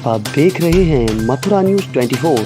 आप देख रहे हैं मथुरा न्यूज़ 24।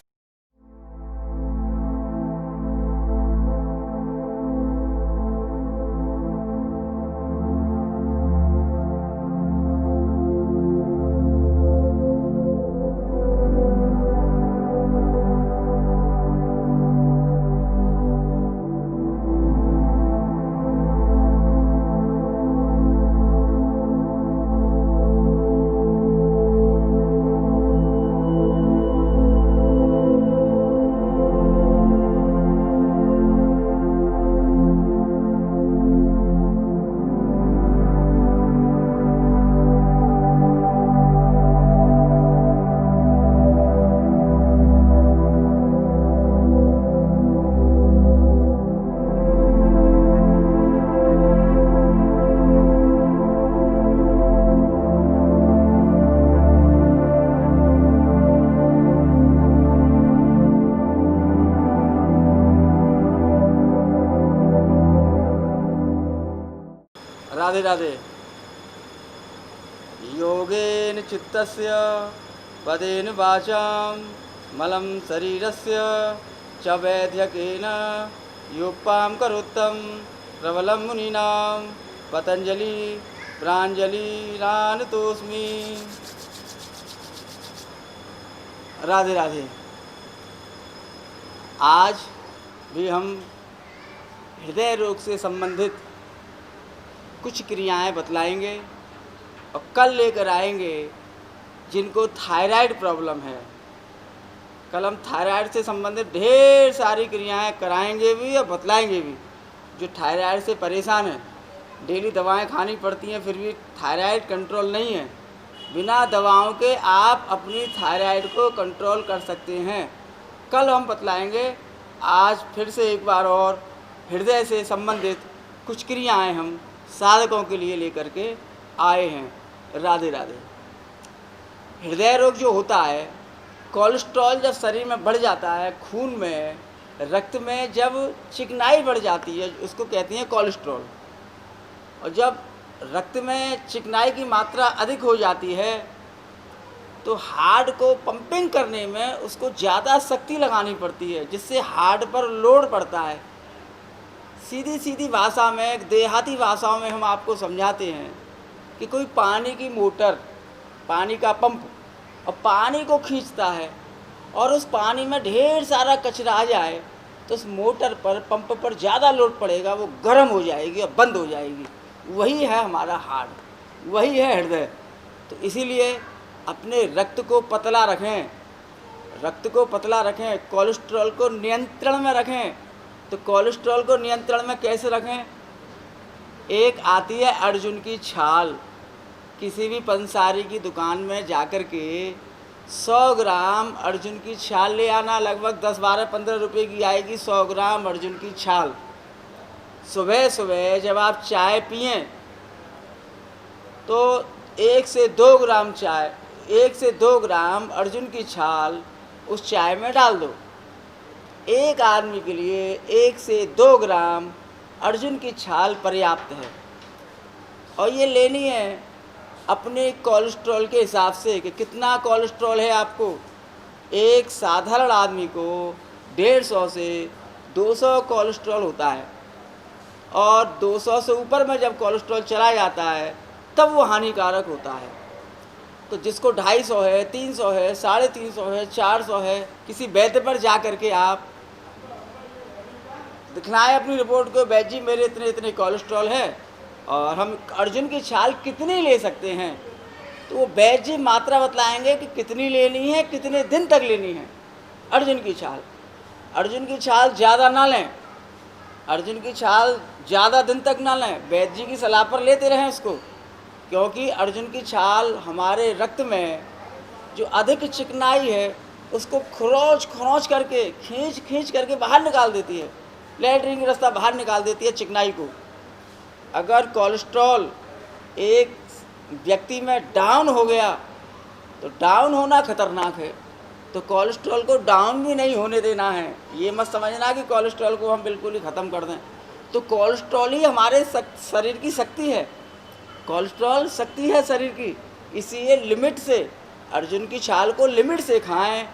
राधे राधे। योगेन चित्तस्य पदेन वाचां मलं शरीरस्य च वैद्यकेन योपां करोत्तम प्रबलं मुनीनां पतंजलि प्राञ्जलिरानतोऽस्मि। राधे राधे। आज भी हम हृदय रोग से संबंधित कुछ क्रियाएं बतलाएंगे और कल लेकर आएंगे जिनको थायराइड प्रॉब्लम है। कल हम थायराइड से संबंधित ढेर सारी क्रियाएं कराएंगे भी और बतलाएंगे भी। जो थायराइड से परेशान है, डेली दवाएं खानी पड़ती हैं, फिर भी थायराइड कंट्रोल नहीं है, बिना दवाओं के आप अपनी थायराइड को कंट्रोल कर सकते हैं। कल हम बतलाएंगे। आज फिर से एक बार और हृदय से संबंधित कुछ क्रियाएं हम साधकों के लिए लेकर के आए हैं। राधे राधे। हृदय रोग जो होता है, कोलेस्ट्रॉल जब शरीर में बढ़ जाता है, खून में रक्त में जब चिकनाई बढ़ जाती है, उसको कहते हैं कोलेस्ट्रॉल। और जब रक्त में चिकनाई की मात्रा अधिक हो जाती है तो हार्ट को पंपिंग करने में उसको ज़्यादा शक्ति लगानी पड़ती है, जिससे हार्ट पर लोड पड़ता है। सीधी सीधी भाषा में, देहाती भाषाओं में हम आपको समझाते हैं कि कोई पानी की मोटर, पानी का पंप और पानी को खींचता है और उस पानी में ढेर सारा कचरा आ जाए तो उस मोटर पर, पंप पर ज़्यादा लोड पड़ेगा, वो गर्म हो जाएगी और बंद हो जाएगी। वही है हमारा हार्ट, वही है हृदय। तो इसीलिए अपने रक्त को पतला रखें, रक्त को पतला रखें, कोलेस्ट्रॉल को नियंत्रण में रखें। तो कोलेस्ट्रॉल को नियंत्रण में कैसे रखें? एक आती है अर्जुन की छाल। किसी भी पंसारी की दुकान में जाकर के 100 ग्राम अर्जुन की छाल ले आना। लगभग 10, 12, 15 रुपये की आएगी 100 ग्राम अर्जुन की छाल। सुबह सुबह जब आप चाय पिएं तो 1 से 2 ग्राम चाय, 1 से 2 ग्राम अर्जुन की छाल उस चाय में डाल दो। एक आदमी के लिए 1 से 2 ग्राम अर्जुन की छाल पर्याप्त है। और ये लेनी है अपने कोलेस्ट्रॉल के हिसाब से कि कितना कोलेस्ट्रॉल है आपको। एक साधारण आदमी को 150 से 200 कोलेस्ट्रॉल होता है, और 200 से ऊपर में जब कोलेस्ट्रॉल चला जाता है तब वो हानिकारक होता है। तो जिसको 250 है, 300 है, 350 है, 400 है, किसी वैद्य पर जा कर के आप दिखलाएं अपनी रिपोर्ट को, वैद्य जी मेरे इतने इतने कोलेस्ट्रॉल है और हम अर्जुन की छाल कितनी ले सकते हैं। तो वो वैद्य जी मात्रा बतलाएंगे कि कितनी लेनी है, कितने दिन तक लेनी है अर्जुन की छाल। अर्जुन की छाल ज़्यादा ना लें, अर्जुन की छाल ज़्यादा दिन तक ना लें, वैद्य जी की सलाह पर लेते रहें उसको। क्योंकि अर्जुन की छाल हमारे रक्त में जो अधिक चिकनाई है उसको खरोंच करके, खींच करके बाहर निकाल देती है, लैट्रिन की रास्ता बाहर निकाल देती है चिकनाई को। अगर कोलेस्ट्रॉल एक व्यक्ति में डाउन हो गया तो डाउन होना खतरनाक है। तो कोलेस्ट्रॉल को डाउन भी नहीं होने देना है। ये मत समझना कि कोलेस्ट्रॉल को हम बिल्कुल ही ख़त्म कर दें। तो कोलेस्ट्रॉल ही हमारे शरीर की शक्ति है। कोलेस्ट्रॉल शक्ति है शरीर की, इसलिए लिमिट से अर्जुन की छाल को लिमिट से खाएं,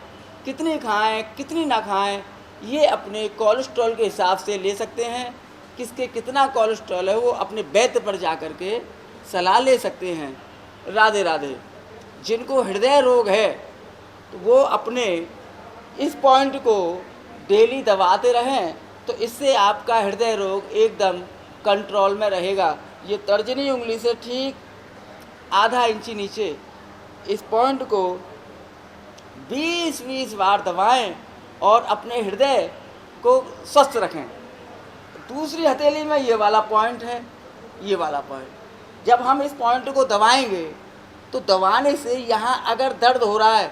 कितनी ना खाएं, ये अपने कोलेस्ट्रॉल के हिसाब से ले सकते हैं। किसके कितना कोलेस्ट्रॉल है वो अपने वैद्य पर जा कर के सलाह ले सकते हैं। राधे राधे। जिनको हृदय रोग है तो वो अपने इस पॉइंट को डेली दबाते रहें, तो इससे आपका हृदय रोग एकदम कंट्रोल में रहेगा। ये तर्जनी उंगली से ठीक आधा इंची नीचे इस पॉइंट को 20-20 बार दबाएं और अपने हृदय को स्वस्थ रखें। दूसरी हथेली में ये वाला पॉइंट है, ये वाला पॉइंट। जब हम इस पॉइंट को दबाएंगे तो दबाने से यहाँ अगर दर्द हो रहा है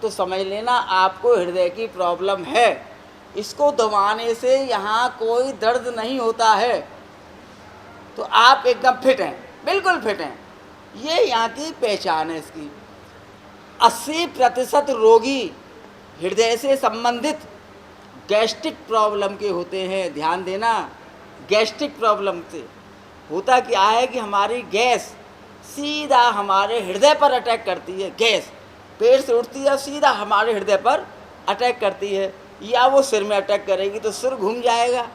तो समझ लेना आपको हृदय की प्रॉब्लम है। इसको दबाने से यहाँ कोई दर्द नहीं होता है, तो आप एकदम फिट हैं, बिल्कुल फिट हैं। ये यहाँ की पहचान है इसकी। 80% रोगी हृदय से संबंधित गैस्ट्रिक प्रॉब्लम के होते हैं। ध्यान देना, गैस्ट्रिक प्रॉब्लम से होता क्या है कि हमारी गैस सीधा हमारे हृदय पर अटैक करती है। गैस पेट से उठती है, सीधा हमारे हृदय पर अटैक करती है। या वो सिर में अटैक करेगी तो सिर घूम जाएगा,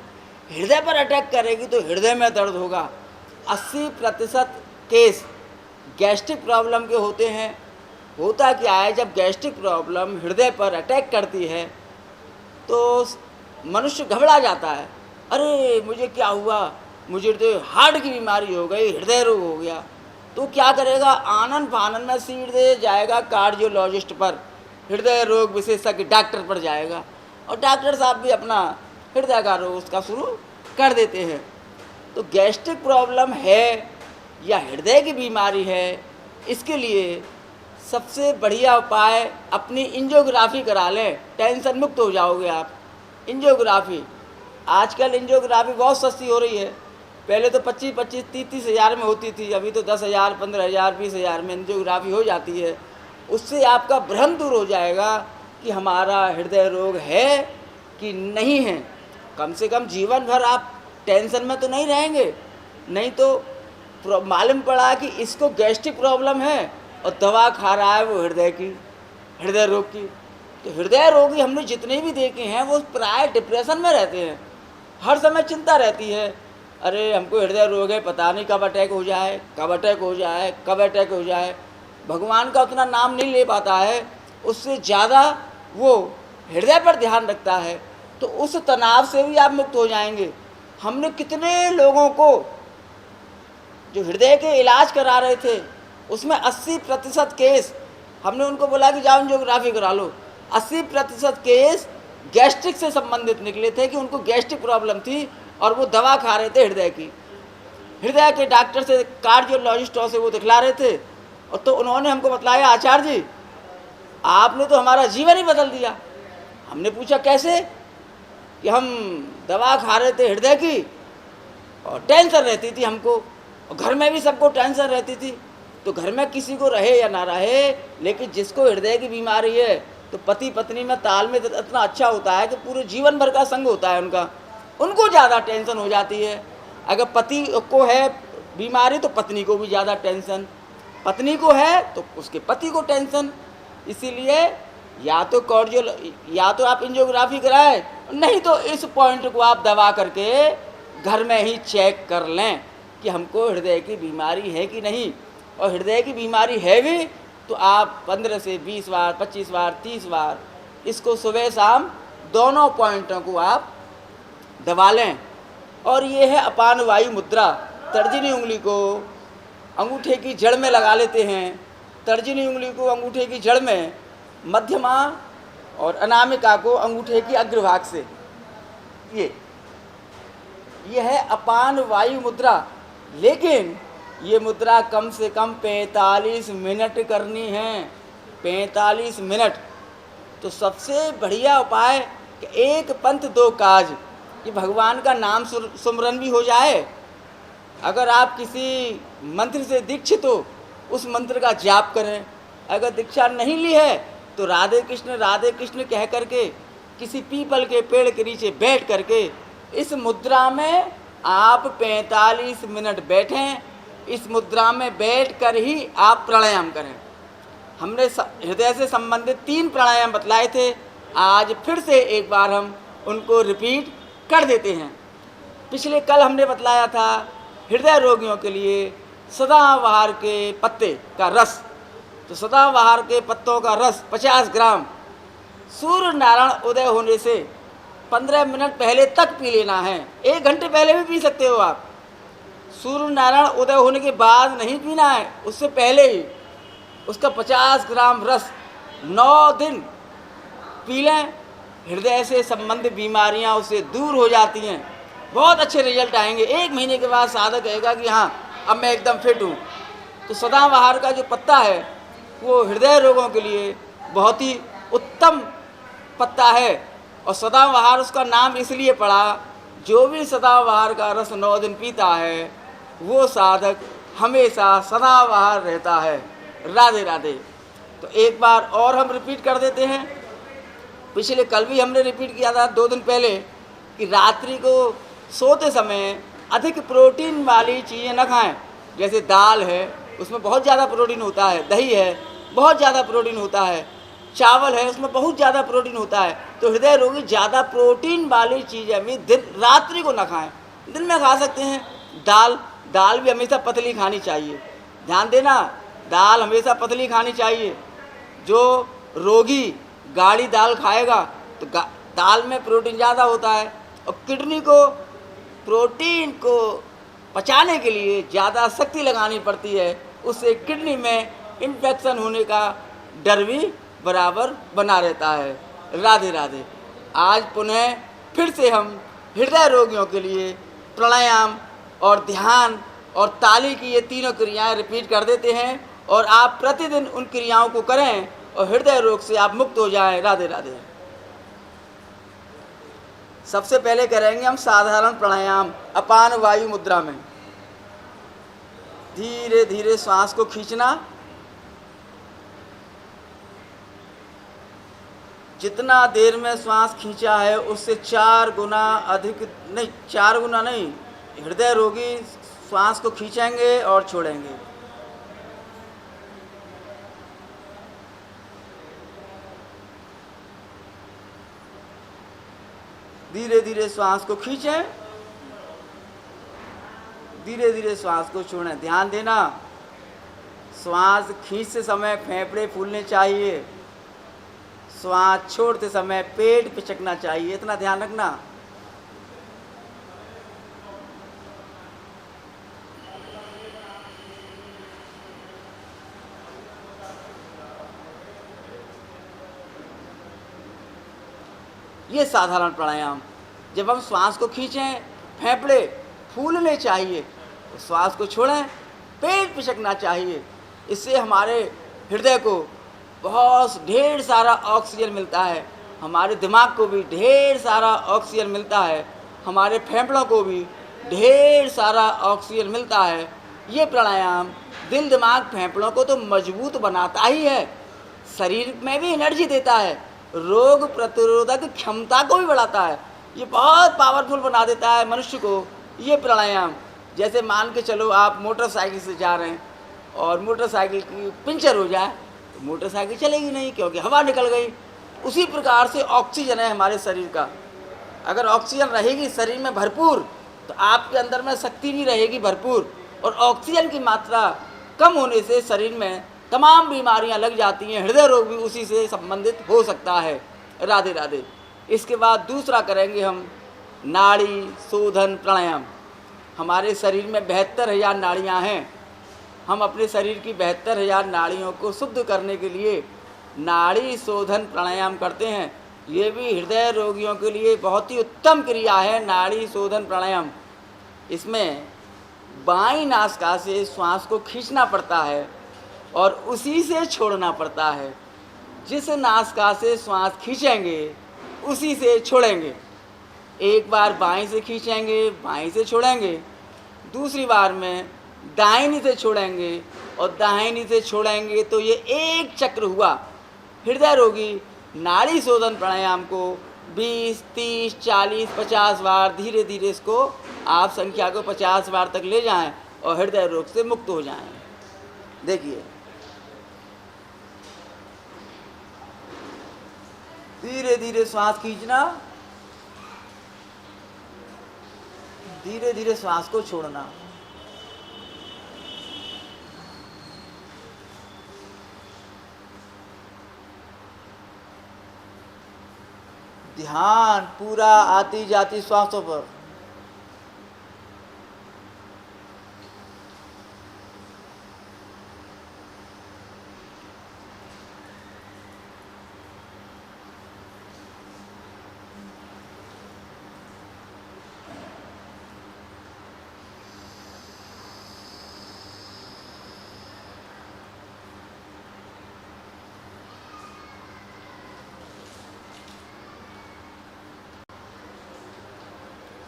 हृदय पर अटैक करेगी तो हृदय में दर्द होगा। 80% केस गैस्ट्रिक प्रॉब्लम के होते हैं। होता क्या है, जब गैस्ट्रिक प्रॉब्लम हृदय पर अटैक करती है तो मनुष्य घबरा जाता है। अरे मुझे क्या हुआ, मुझे तो हार्ट की बीमारी हो गई, हृदय रोग हो गया। तो क्या करेगा, आनन फानन में सीधे जाएगा कार्डियोलॉजिस्ट पर, हृदय रोग विशेषज्ञ डॉक्टर पर जाएगा, और डॉक्टर साहब भी अपना हृदय का रोग उसका शुरू कर देते हैं। तो गैस्ट्रिक प्रॉब्लम है या हृदय की बीमारी है, इसके लिए सबसे बढ़िया उपाय अपनी एंजियोग्राफी करा लें, टेंशन मुक्त हो जाओगे आप। एंजियोग्राफी आजकल एंजियोग्राफी बहुत सस्ती हो रही है। पहले तो 25-25, 30-30 हज़ार में होती थी, अभी तो 10,000, 15,000, 20,000 में एंजियोग्राफी हो जाती है। उससे आपका भ्रम दूर हो जाएगा कि हमारा हृदय रोग है कि नहीं है। कम से कम जीवन भर आप टेंशन में तो नहीं रहेंगे। नहीं तो मालूम पड़ा कि इसको गैस्ट्रिक प्रॉब्लम है और दवा खा रहा है वो हृदय रोग की। तो हृदय रोगी हमने जितने भी देखे हैं वो प्राय डिप्रेशन में रहते हैं, हर समय चिंता रहती है। अरे हमको हृदय रोग है, पता नहीं कब अटैक हो जाए, कब अटैक हो जाए, कब अटैक हो जाए। भगवान का उतना नाम नहीं ले पाता है, उससे ज़्यादा वो हृदय पर ध्यान रखता है। तो उस तनाव से भी आप मुक्त हो जाएंगे। हमने कितने लोगों को जो हृदय के इलाज करा रहे थे उसमें 80% केस हमने उनको बोला कि जाओ एंजियोग्राफी करा लो। 80% केस गैस्ट्रिक से संबंधित निकले थे कि उनको गैस्ट्रिक प्रॉब्लम थी और वो दवा खा रहे थे हृदय की। हृदय के डॉक्टर से, कार्डियोलॉजिस्टों से वो दिखला रहे थे, और तो उन्होंने हमको बतलाया, आचार्य जी आपने तो हमारा जीवन ही बदल दिया। हमने पूछा कैसे, कि हम दवा खा रहे थे हृदय की और टेंशन रहती थी हमको, और घर में भी सबको टेंशन रहती थी। तो घर में किसी को रहे या ना रहे, लेकिन जिसको हृदय की बीमारी है तो पति पत्नी में तालमेल इतना अच्छा होता है कि पूरे जीवन भर का संग होता है उनका। उनको ज़्यादा टेंशन हो जाती है। अगर पति को है बीमारी तो पत्नी को भी ज़्यादा टेंशन, पत्नी को है तो उसके पति को टेंशन। इसीलिए या तो आप एंजियोग्राफी कराएं, नहीं तो इस पॉइंट को आप दबा करके घर में ही चेक कर लें कि हमको हृदय की बीमारी है कि नहीं। और हृदय की बीमारी है भी तो आप 15 से 20 बार, 25 बार, 30 बार इसको सुबह शाम दोनों पॉइंटों को आप दबा लें। और ये है अपान वायु मुद्रा। तर्जनी उंगली को अंगूठे की जड़ में लगा लेते हैं, तर्जनी उंगली को अंगूठे की जड़ में, मध्यमा और अनामिका को अंगूठे की अग्रभाग से। ये है अपान वायु मुद्रा। लेकिन ये मुद्रा कम से कम 45 मिनट करनी है, 45 मिनट। तो सबसे बढ़िया उपाय कि एक पंथ दो काज, कि भगवान का नाम सुमरन भी हो जाए। अगर आप किसी मंत्र से दीक्षित हो उस मंत्र का जाप करें। अगर दीक्षा नहीं ली है तो राधे कृष्ण कह करके किसी पीपल के पेड़ के नीचे बैठ करके इस मुद्रा में आप 45 मिनट बैठें। इस मुद्रा में बैठ कर ही आप प्राणायाम करें। हमने हृदय से संबंधित 3 प्राणायाम बतलाए थे। आज फिर से एक बार हम उनको रिपीट कर देते हैं। पिछले कल हमने बतलाया था हृदय रोगियों के लिए सदाबहार के पत्ते का रस। तो सदाबहार के पत्तों का रस 50 ग्राम सूर्य नारायण उदय होने से 15 मिनट पहले तक पी लेना है। 1 घंटे पहले भी पी सकते हो आप। सूर्य नारायण उदय होने के बाद नहीं पीना है, उससे पहले ही उसका 50 ग्राम रस 9 दिन पी लें। हृदय से संबंधित बीमारियां उससे दूर हो जाती हैं। बहुत अच्छे रिजल्ट आएंगे। 1 महीने के बाद साधक कहेगा कि हाँ, अब मैं एकदम फिट हूँ। तो सदाबहार का जो पत्ता है वो हृदय रोगों के लिए बहुत ही उत्तम पत्ता है। और सदाबहार उसका नाम इसलिए पड़ा, जो भी सदाबहार का रस 9 दिन पीता है वो साधक हमेशा सदाबहार रहता है। राधे राधे। तो एक बार और हम रिपीट कर देते हैं। पिछले कल भी हमने रिपीट किया था 2 दिन पहले कि रात्रि को सोते समय अधिक प्रोटीन वाली चीज़ें न खाएं। जैसे दाल है, उसमें बहुत ज़्यादा प्रोटीन होता है। दही है, बहुत ज़्यादा प्रोटीन होता है। चावल है, उसमें बहुत ज़्यादा प्रोटीन होता है। तो हृदय रोगी ज़्यादा प्रोटीन वाली चीज़ें भी रात्रि को न खाएं। दिन में खा सकते हैं। दाल भी हमेशा पतली खानी चाहिए। ध्यान देना, दाल हमेशा पतली खानी चाहिए। जो रोगी गाढ़ी दाल खाएगा तो दाल में प्रोटीन ज़्यादा होता है, और किडनी को प्रोटीन को पचाने के लिए ज़्यादा शक्ति लगानी पड़ती है। उससे किडनी में इन्फेक्शन होने का डर भी बराबर बना रहता है। राधे राधे। आज पुनः फिर से हम हृदय रोगियों के लिए प्राणायाम और ध्यान और ताली की ये तीनों क्रियाएं रिपीट कर देते हैं, और आप प्रतिदिन उन क्रियाओं को करें और हृदय रोग से आप मुक्त हो जाएं। राधे राधे। सबसे पहले करेंगे हम साधारण प्राणायाम अपान वायु मुद्रा में। धीरे धीरे श्वास को खींचना। जितना देर में श्वास खींचा है उससे 4 गुना अधिक नहीं, 4 गुना नहीं, हृदय रोगी श्वास को खींचेंगे और छोड़ेंगे। धीरे धीरे श्वास को खींचें, धीरे धीरे श्वास को छोड़ें। ध्यान देना, श्वास खींचते समय फेफड़े फूलने चाहिए, श्वास छोड़ते समय पेट पिचकना चाहिए। इतना ध्यान रखना। ये साधारण प्राणायाम। जब हम श्वास को खींचें फेफड़े फूलने चाहिए, तो श्वास को छोड़ें पेट पिचकना चाहिए। इससे हमारे हृदय को बहुत ढेर सारा ऑक्सीजन मिलता है, हमारे दिमाग को भी ढेर सारा ऑक्सीजन मिलता है, हमारे फेफड़ों को भी ढेर सारा ऑक्सीजन मिलता है। ये प्राणायाम दिल दिमाग फेफड़ों को तो मजबूत बनाता ही है, शरीर में भी एनर्जी देता है, रोग प्रतिरोधक क्षमता को भी बढ़ाता है। ये बहुत पावरफुल बना देता है मनुष्य को ये प्राणायाम। जैसे मान के चलो आप मोटरसाइकिल से जा रहे हैं और मोटरसाइकिल की पंचर हो जाए तो मोटरसाइकिल चलेगी नहीं, क्योंकि हवा निकल गई। उसी प्रकार से ऑक्सीजन है हमारे शरीर का। अगर ऑक्सीजन रहेगी शरीर में भरपूर तो आपके अंदर में शक्ति भी रहेगी भरपूर, और ऑक्सीजन की मात्रा कम होने से शरीर में तमाम बीमारियां लग जाती हैं। हृदय रोग भी उसी से संबंधित हो सकता है। राधे राधे। इसके बाद दूसरा करेंगे हम नाड़ी शोधन प्राणायाम। हमारे शरीर में 72,000 नाड़ियां हैं। हम अपने शरीर की 72,000 नाड़ियों को शुद्ध करने के लिए नाड़ी शोधन प्राणायाम करते हैं। ये भी हृदय रोगियों के लिए बहुत ही उत्तम क्रिया है, नाड़ी शोधन प्राणायाम। इसमें बाईं नासिका से श्वास को खींचना पड़ता है और उसी से छोड़ना पड़ता है। जिस नासिका से श्वास खींचेंगे उसी से छोड़ेंगे। एक बार बाईं से खींचेंगे, बाईं से छोड़ेंगे, दूसरी बार में दाहिनी से छोड़ेंगे और दाहिनी से छोड़ेंगे। तो ये एक चक्र हुआ। हृदय रोगी नाड़ी शोधन प्राणायाम को 20, 30, 40, 50 बार धीरे धीरे इसको आप संख्या को 50 बार तक ले जाएं और हृदय रोग से मुक्त हो जाएं। देखिए, धीरे धीरे श्वास खींचना, धीरे धीरे श्वास को छोड़ना। ध्यान पूरा आती जाती श्वासों पर।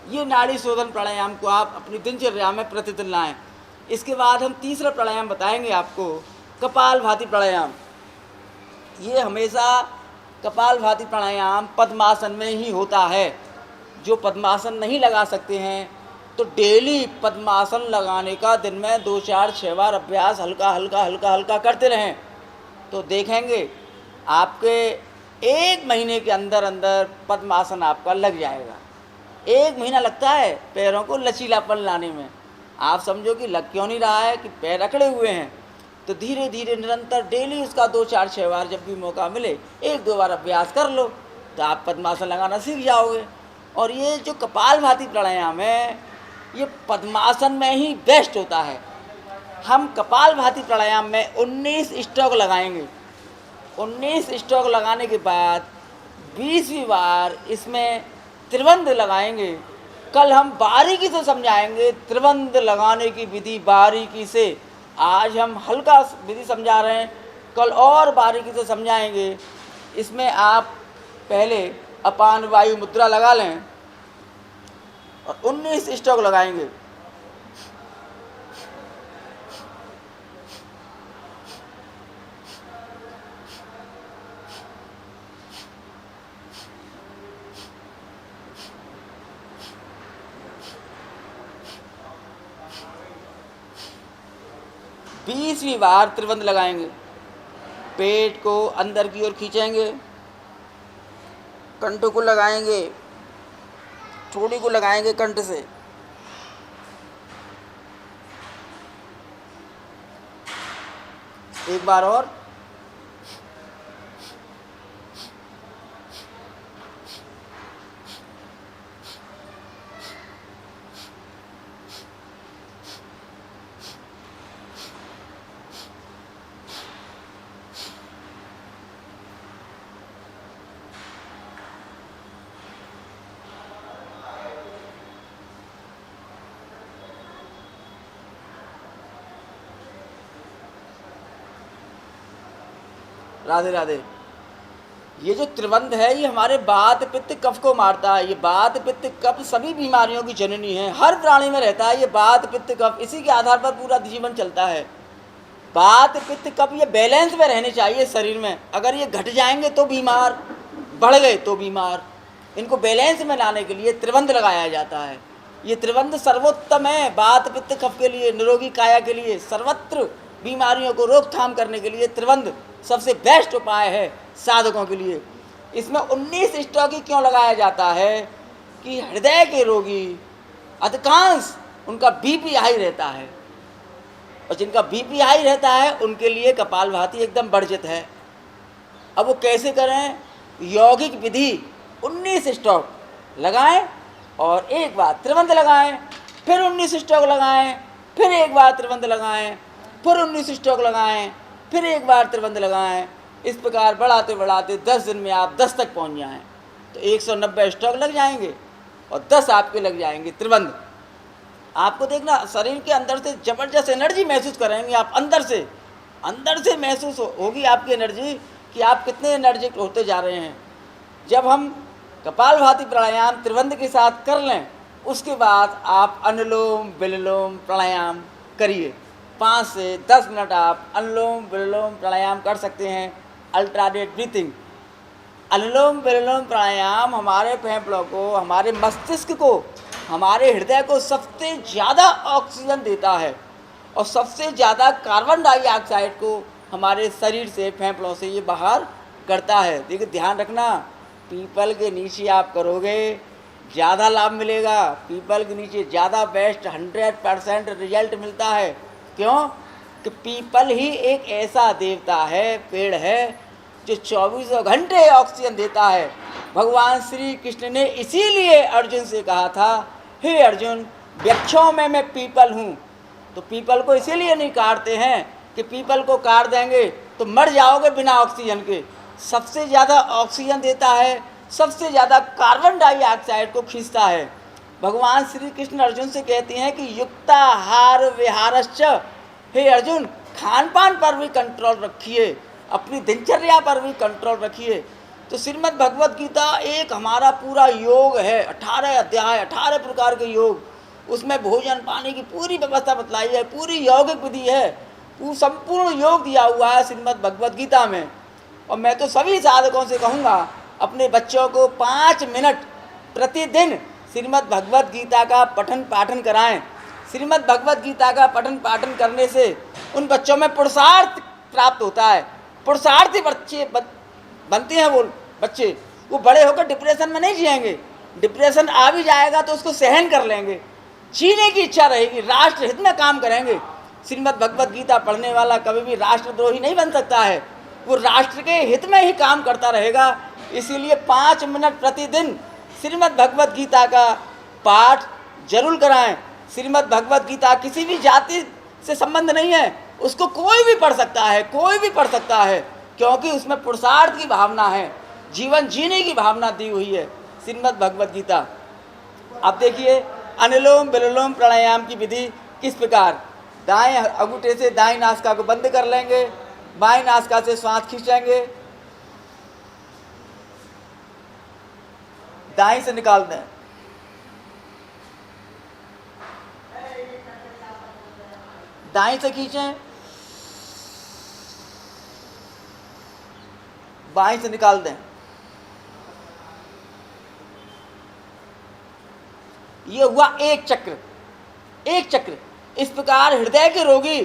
ये नाड़ी शोधन प्राणायाम को आप अपनी दिनचर्या में प्रतिदिन लाएं। इसके बाद हम तीसरा प्राणायाम बताएंगे आपको, कपालभाति प्राणायाम। ये हमेशा कपालभाति प्राणायाम पद्मासन में ही होता है। जो पद्मासन नहीं लगा सकते हैं तो डेली पद्मासन लगाने का दिन में 2 4 6 बार अभ्यास हल्का हल्का हल्का हल्का करते रहें तो देखेंगे आपके 1 महीने के अंदर अंदर पद्मासन आपका लग जाएगा। 1 महीना लगता है पैरों को लचीलापन लाने में। आप समझो कि लग क्यों नहीं रहा है कि पैर अकड़े हुए हैं। तो धीरे धीरे निरंतर डेली उसका 2 4 6 बार जब भी मौका मिले 1 2 बार अभ्यास कर लो तो आप पद्मासन लगाना सीख जाओगे। और ये जो कपालभाति प्राणायाम है ये पद्मासन में ही बेस्ट होता है। हम कपालभाति प्राणायाम में 19 स्ट्रोक लगाएंगे। 19 स्ट्रोक लगाने के बाद 20वीं बार इसमें त्रिबंध लगाएंगे। कल हम बारीकी से समझाएंगे त्रिबंध लगाने की विधि बारीकी से। आज हम हल्का विधि समझा रहे हैं, कल और बारीकी से समझाएंगे। इसमें आप पहले अपान वायु मुद्रा लगा लें और 19 स्ट्रोक लगाएंगे। बीसवीं बार त्रिबंध लगाएंगे। पेट को अंदर की ओर खींचेंगे, कंठ को लगाएंगे, चूड़ी को लगाएंगे कंठ से। एक बार और। राधे राधे। ये जो त्रिबंध है ये हमारे वात पित्त कफ को मारता है। ये वात पित्त कफ सभी बीमारियों की जननी है। हर प्राणी में रहता है ये वात पित्त कफ, इसी के आधार पर पूरा जीवन चलता है। वात पित्त कफ ये बैलेंस में रहने चाहिए शरीर में। अगर ये घट जाएंगे तो बीमार, बढ़ गए तो बीमार। इनको बैलेंस में लाने के लिए त्रिबंध लगाया जाता है। ये त्रिबंध सर्वोत्तम है वात पित्त कफ के लिए, निरोगी काया के लिए, सर्वत्र बीमारियों को रोकथाम करने के लिए त्रिबंध सबसे बेस्ट उपाय है साधकों के लिए। इसमें 19 स्ट्रोक ही क्यों लगाया जाता है कि हृदय के रोगी अधिकांश उनका बीपी हाई रहता है और जिनका बीपी हाई रहता है उनके लिए कपालभाति एकदम वर्जित है। अब वो कैसे करें? यौगिक विधि 19 स्ट्रोक लगाएं और एक बार त्रिबंध लगाएं, फिर 19 स्ट्रोक लगाएं, फिर एक बार त्रिबंध लगाएं, फिर 19 स्ट्रोक लगाएं, फिर एक बार त्रिबंध लगाएं। इस प्रकार बढ़ाते बढ़ाते 10 दिन में आप 10 तक पहुंच जाएं तो 190 स्ट्रोक लग जाएंगे और 10 आपके लग जाएंगे त्रिबंध। आपको देखना शरीर के अंदर से जबरदस्त एनर्जी महसूस करेंगे आप। अंदर से महसूस होगी आपकी एनर्जी कि आप कितने एनर्जिक होते जा रहे हैं। जब हम कपालभाति प्राणायाम त्रिबंध के साथ कर लें उसके बाद आप अनुलोम विलोम प्राणायाम करिए। 5 से 10 मिनट आप अनुलोम विलोम प्राणायाम कर सकते हैं। अल्टरनेट ब्रीथिंग, अनुलोम विलोम प्राणायाम हमारे फेफड़ों को, हमारे मस्तिष्क को, हमारे हृदय को सबसे ज़्यादा ऑक्सीजन देता है और सबसे ज़्यादा कार्बन डाइऑक्साइड को हमारे शरीर से, फेफड़ों से ये बाहर करता है। देखिए ध्यान रखना, पीपल के नीचे आप करोगे ज़्यादा लाभ मिलेगा। पीपल के नीचे ज़्यादा बेस्ट 100% रिजल्ट मिलता है। क्यों कि पीपल ही एक ऐसा देवता है, पेड़ है, जो 24 घंटे ऑक्सीजन देता है। भगवान श्री कृष्ण ने इसीलिए अर्जुन से कहा था, हे अर्जुन, वृक्षों में मैं पीपल हूँ। तो पीपल को इसीलिए नहीं काटते हैं कि पीपल को काट देंगे तो मर जाओगे बिना ऑक्सीजन के। सबसे ज़्यादा ऑक्सीजन देता है, सबसे ज़्यादा कार्बन डाइऑक्साइड को खींचता है। भगवान श्री कृष्ण अर्जुन से कहते हैं कि युक्ताहार विहारश्च, हे अर्जुन, खान पान पर भी कंट्रोल रखिए, अपनी दिनचर्या पर भी कंट्रोल रखिए। तो श्रीमद् भगवत गीता एक हमारा पूरा योग है, 18 अध्याय, 18 प्रकार के योग। उसमें भोजन पानी की पूरी व्यवस्था बतलाई है, पूरी यौगिक विधि है, संपूर्ण योग दिया हुआ है श्रीमद् भगवत गीता में। और मैं तो सभी साधकों से कहूँगा, अपने बच्चों को 5 मिनट प्रतिदिन श्रीमद् भगवत गीता का पठन पाठन कराएं। श्रीमद् भगवत गीता का पठन पाठन करने से उन बच्चों में पुरुषार्थ प्राप्त होता है। पुरुषार्थी बच्चे बनते हैं वो बच्चे। वो बड़े होकर डिप्रेशन में नहीं जिएंगे। डिप्रेशन आ भी जाएगा तो उसको सहन कर लेंगे, जीने की इच्छा रहेगी, राष्ट्र हित में काम करेंगे। श्रीमद् भगवत गीता पढ़ने वाला कभी भी राष्ट्रद्रोही नहीं बन सकता है, वो राष्ट्र के हित में ही काम करता रहेगा। इसीलिए 5 मिनट प्रतिदिन श्रीमद् भगवत गीता का पाठ जरूर कराएं। श्रीमद् भगवत गीता किसी भी जाति से संबंध नहीं है, उसको कोई भी पढ़ सकता है, कोई भी पढ़ सकता है, क्योंकि उसमें पुरुषार्थ की भावना है, जीवन जीने की भावना दी हुई है श्रीमद् भगवत गीता। अब देखिए अनुलोम विलोम प्राणायाम की विधि किस प्रकार। दाएं अंगूठे से दाएं नासिका को बंद कर लेंगे, बाएं नासिका से श्वास खींचेंगे, दाएं से निकाल दें, दाएं से खींचें, बाएं से निकाल दें। ये हुआ एक चक्र, एक चक्र। इस प्रकार हृदय के रोगी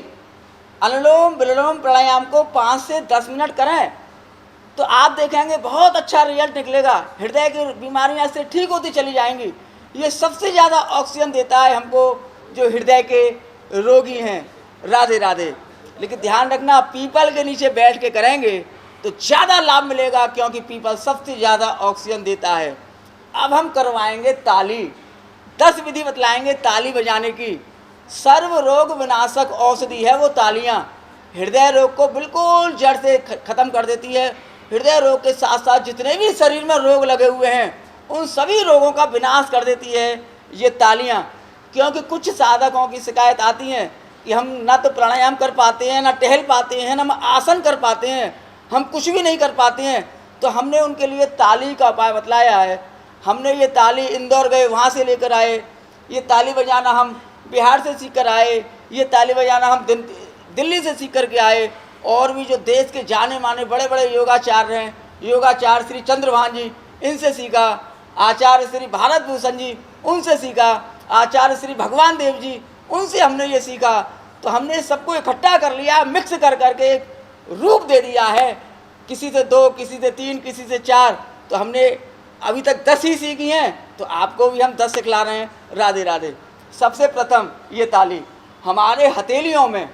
अनुलोम विलोम प्राणायाम को 5 से 10 मिनट करें तो आप देखेंगे बहुत अच्छा रिजल्ट निकलेगा। हृदय की बीमारियां से ठीक होती चली जाएंगी। ये सबसे ज़्यादा ऑक्सीजन देता है हमको जो हृदय के रोगी हैं। राधे राधे। लेकिन ध्यान रखना, पीपल के नीचे बैठ के करेंगे तो ज़्यादा लाभ मिलेगा, क्योंकि पीपल सबसे ज़्यादा ऑक्सीजन देता है। अब हम करवाएंगे ताली। 10 विधि बतलाएंगे ताली बजाने की। सर्व रोग विनाशक औषधि है वो तालियां। हृदय रोग को बिल्कुल जड़ से ख़त्म कर देती है। हृदय रोग के साथ साथ जितने भी शरीर में रोग लगे हुए हैं उन सभी रोगों का विनाश कर देती है ये तालियां। क्योंकि कुछ साधकों की शिकायत आती है कि हम ना तो प्राणायाम कर पाते हैं, ना टहल पाते हैं, ना आसन कर पाते हैं, हम कुछ भी नहीं कर पाते हैं। तो हमने उनके लिए ताली का उपाय बतलाया है। हमने ये ताली इंदौर गए, वहाँ से लेकर आए। ये ताली बजाना हम बिहार से सीख कर आए। ये ताली बजाना हम दिल्ली से सीख कर के आए। और भी जो देश के जाने माने बड़े बड़े योगाचार्य हैं, योगाचार्य श्री चंद्रभान जी, इनसे सीखा। आचार्य श्री भारत भूषण जी, उनसे सीखा। आचार्य श्री भगवान देव जी, उनसे हमने ये सीखा। तो हमने सबको इकट्ठा कर लिया, मिक्स कर करके एक रूप दे दिया है। किसी से 2, किसी से 3, किसी से 4। तो हमने अभी तक 10 ही सीखी हैं, तो आपको भी हम 10 सिखला रहे हैं। राधे राधे। सबसे प्रथम ये ताली हमारे हथेलियों में,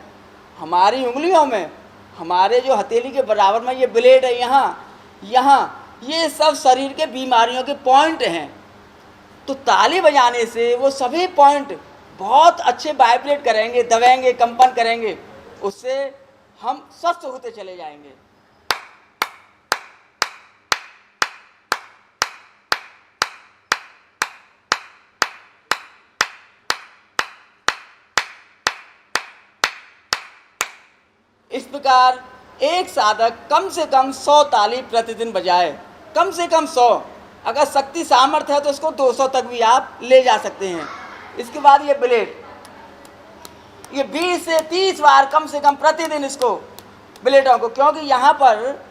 हमारी उंगलियों में, हमारे जो हथेली के बराबर में ये ब्लेड है, यहाँ ये सब शरीर के बीमारियों के पॉइंट हैं। तो ताली बजाने से वो सभी पॉइंट बहुत अच्छे वाइब्रेट करेंगे, दबेंगे, कंपन करेंगे। उससे हम स्वस्थ होते चले जाएंगे। इस प्रकार एक साधक कम से कम 100 ताली प्रतिदिन बजाए, कम से कम 100। अगर शक्ति सामर्थ्य है तो इसको 200 तक भी आप ले जा सकते हैं। इसके बाद ये ब्लेड, ये 20 से 30 बार कम से कम प्रतिदिन इसको ब्लेडों को, क्योंकि यहाँ पर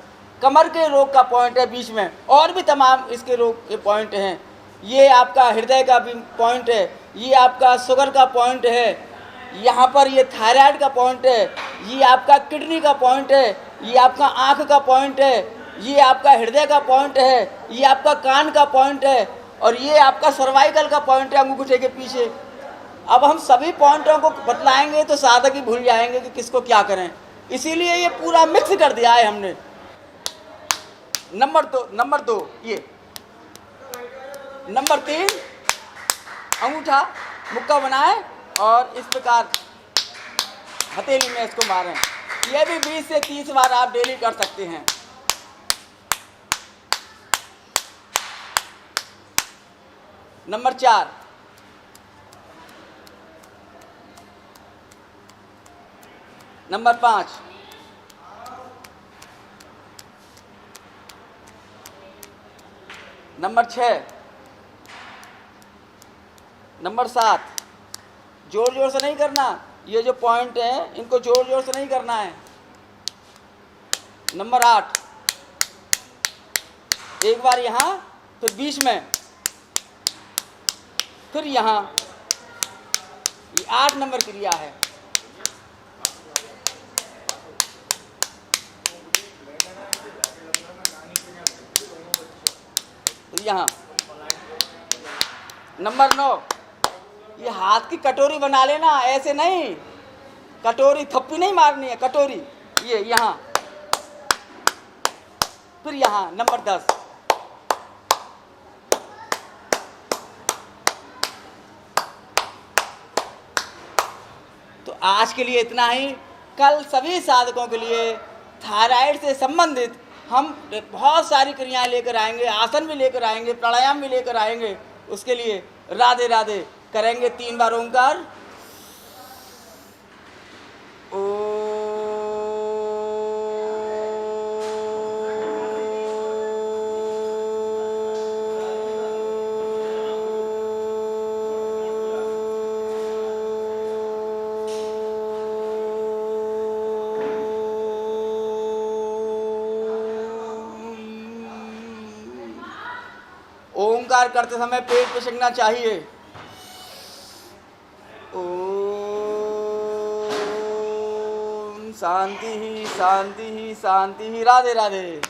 कमर के रोग का पॉइंट है बीच में, और भी तमाम इसके रोग के पॉइंट हैं। ये आपका हृदय का भी पॉइंट है, ये आपका शुगर का पॉइंट है, यहाँ पर ये थायराइड का पॉइंट है, ये आपका किडनी का पॉइंट है, ये आपका आँख का पॉइंट है, ये आपका हृदय का पॉइंट है, ये आपका कान का पॉइंट है और ये आपका सर्वाइकल का पॉइंट है अंगूठे के पीछे। अब हम सभी पॉइंटों को बतलाएंगे तो साधक ही भूल जाएंगे कि किसको क्या करें, इसीलिए ये पूरा मिक्स कर दिया है हमने। नंबर दो ये, नंबर 3 अंगूठा मुक्का बनाए और इस प्रकार हथेली में इसको मारें। ये भी 20 से 30 बार आप डेली कर सकते हैं। नंबर 4 नंबर 5 नंबर 6 नंबर 7 जोर जोर से नहीं करना, ये जो पॉइंट है इनको जोर जोर से नहीं करना है। नंबर 8 एक बार यहाँ, फिर बीच में, फिर यहाँ, ये 8 नंबर क्रिया है। तो यहाँ नंबर 9 ये हाथ की कटोरी बना लेना, ऐसे नहीं, कटोरी थप्पी नहीं मारनी है, कटोरी ये यहाँ, फिर यहाँ। नंबर 10 तो आज के लिए इतना ही। कल सभी साधकों के लिए थायराइड से संबंधित हम बहुत सारी क्रियाएं लेकर आएंगे, आसन भी लेकर आएंगे, प्राणायाम भी लेकर आएंगे। उसके लिए राधे राधे करेंगे 3 बार ओंकार। ओंकार करते समय पेट पे सिकना चाहिए। ओम शांति ही शांति ही शांति ही। राधे राधे।